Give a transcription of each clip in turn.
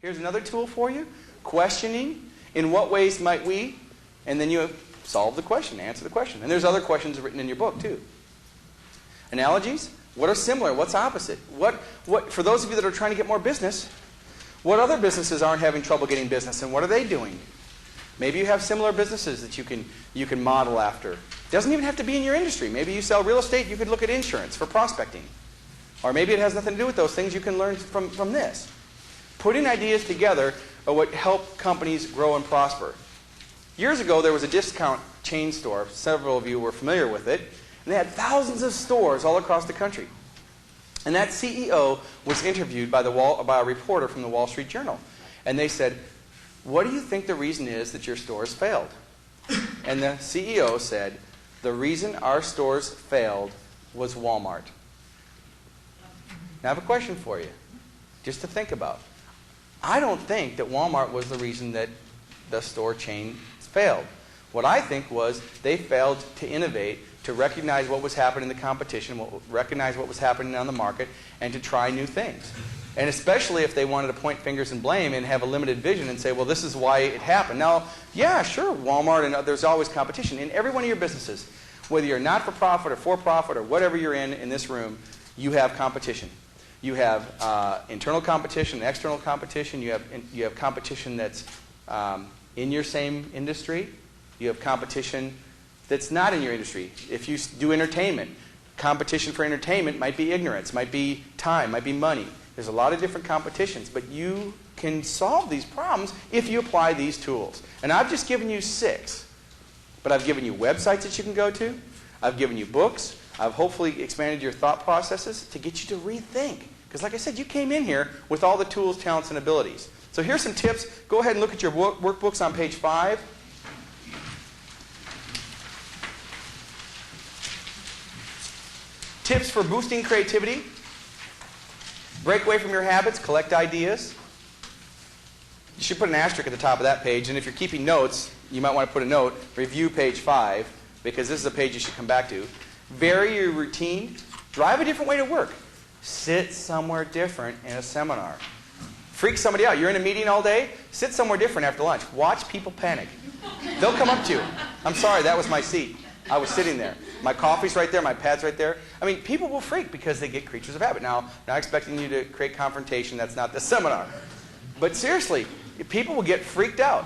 Here's another tool for you. Questioning. In what ways might we? And then you solve the question, answer the question. And there's other questions written in your book too. Analogies. What are similar? What's opposite? For those of you that are trying to get more business, what other businesses aren't having trouble getting business, and what are they doing? Maybe you have similar businesses that you can model after. It doesn't even have to be in your industry. Maybe you sell real estate, you could look at insurance for prospecting. Or maybe it has nothing to do with those things. You can learn from this. Putting ideas together are what help companies grow and prosper. Years ago, there was a discount chain store. Several of you were familiar with it. And they had thousands of stores all across the country. And that CEO was interviewed by a reporter from the Wall Street Journal. And they said, "What do you think the reason is that your stores failed?" And the CEO said, "The reason our stores failed was Walmart." Now I have a question for you, just to think about. I don't think that Walmart was the reason that the store chain failed. What I think was they failed to innovate, to recognize what was happening in the competition, recognize what was happening on the market, and to try new things. And especially if they wanted to point fingers and blame and have a limited vision and say, well, this is why it happened. Now, yeah, sure, Walmart, and there's always competition. In every one of your businesses, whether you're not-for-profit or for-profit or whatever you're in this room, you have competition. You have internal competition, external competition. You have competition that's in your same industry. You have competition that's not in your industry. If you do entertainment, competition for entertainment might be ignorance, might be time, might be money. There's a lot of different competitions, but you can solve these problems if you apply these tools. And I've just given you 6, but I've given you websites that you can go to. I've given you books. I've hopefully expanded your thought processes to get you to rethink. Because like I said, you came in here with all the tools, talents, and abilities. So here's some tips. Go ahead and look at your workbooks on page 5. Tips for boosting creativity. Break away from your habits. Collect ideas. You should put an asterisk at the top of that page. And if you're keeping notes, you might want to put a note. Review page 5, because this is a page you should come back to. Vary your routine. Drive a different way to work. Sit somewhere different in a seminar. Freak somebody out. You're in a meeting all day. Sit somewhere different after lunch. Watch people panic. They'll come up to you. I'm sorry, that was my seat. I was sitting there. My coffee's right there. My pad's right there. I mean, people will freak because they get creatures of habit. Now, not expecting you to create confrontation. That's not the seminar. But seriously, people will get freaked out.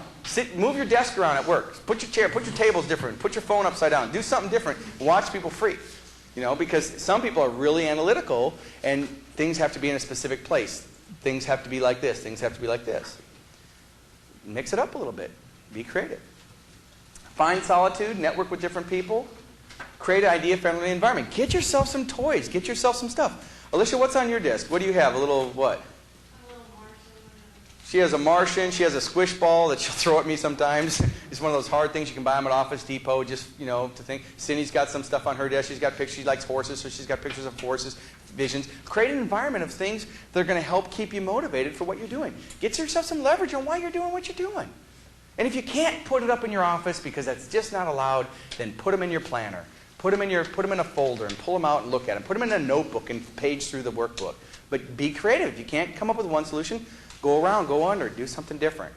Move your desk around at work. Put your tables different. Put your phone upside down. Do something different. Watch people freak. Because some people are really analytical, and things have to be in a specific place. Things have to be like this. Things have to be like this. Mix it up a little bit. Be creative. Find solitude. Network with different people. Create an idea-friendly environment. Get yourself some toys. Get yourself some stuff. Alicia, what's on your desk? What do you have? A little what? A little Martian. She has a Martian. She has a squish ball that she'll throw at me sometimes. It's one of those hard things you can buy them at Office Depot, just, to think. Cindy's got some stuff on her desk. She's got pictures. She likes horses, so she's got pictures of horses, visions. Create an environment of things that are going to help keep you motivated for what you're doing. Get yourself some leverage on why you're doing what you're doing. And if you can't put it up in your office because that's just not allowed, then put them in your planner. Put them in a folder and pull them out and look at them. Put them in a notebook and page through the workbook. But be creative. If you can't come up with one solution, go around, go under, do something different.